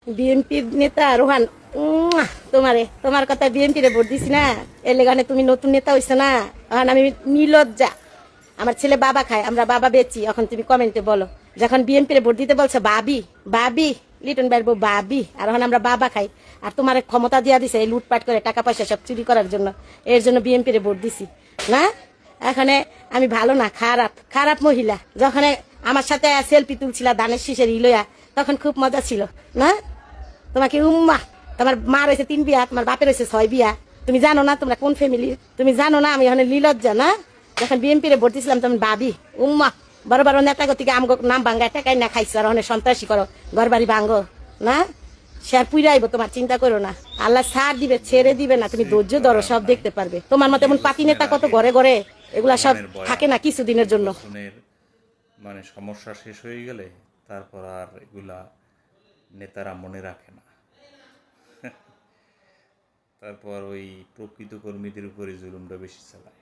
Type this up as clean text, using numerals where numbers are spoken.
বিএনপির নেতা রোহান, তোমার কথা বিএনপি রে ভোট দিছি না, এর লেগানে তুমি নতুন নেতা হইছো না। এখন আমি নির্লজ্জা, আমার ছেলে বাবা খায়, আমরা বাবা বেচি। এখন তুমি কমেন্টে বলো, যখন বিএনপি রে ভোট দিতে বলছো বাবি বাবি, লিটন বাইর বউ বাবি, আর এখন আমরা বাবা খাই। আর তোমার ক্ষমতা দিয়া দিছে এই লুটপাট করে টাকা পয়সা সব চুরি করার জন্য, এর জন্য বিএনপি রে ভোট দিছি না। এখানে আমি ভালো না, খারাপ খারাপ মহিলা। যখন আমার সাথে সেলফি তুলছিলা ধানের শীষের ইলইয়া, তখন খুব মজা ছিল না। তোমাকে তোমার মা রয়েছে 3 বিয়া, তোমার বাপের রয়েছে 6 বিয়া। তুমি জানো না তোমরা কোন ফ্যামিলি? তুমি জানো না আমি এখানে লীলজ্জা না। যখন বিএনপি রে ভোট দিছিলাম তখন ভাবি বড় বড় নেতা গতিকে আম নাম ভাঙ্গা টাকাই না খাইছো, আর অনেক সন্ত্রাসী করো, ঘর বাড়ি ভাঙ্গো না। সে পুইরা আইব, তোমার চিন্তা করো না। আল্লাহ ছাড় দিবে, ছেড়ে দিবে না। তুমি ধৈর্য ধরো, সব দেখতে পারবে। তোমার মতো এমন পাতি নেতা কত ঘরে ঘরে, এগুলা সব থাকে না কিছুদিনের জন্য। মানে সমস্যা শেষ হয়ে গেলে তারপর আর এগুলা নেতারা মনে রাখে না। তারপর ওই প্রকৃত কর্মীদের উপরে জুলুমটা বেশি চালায়।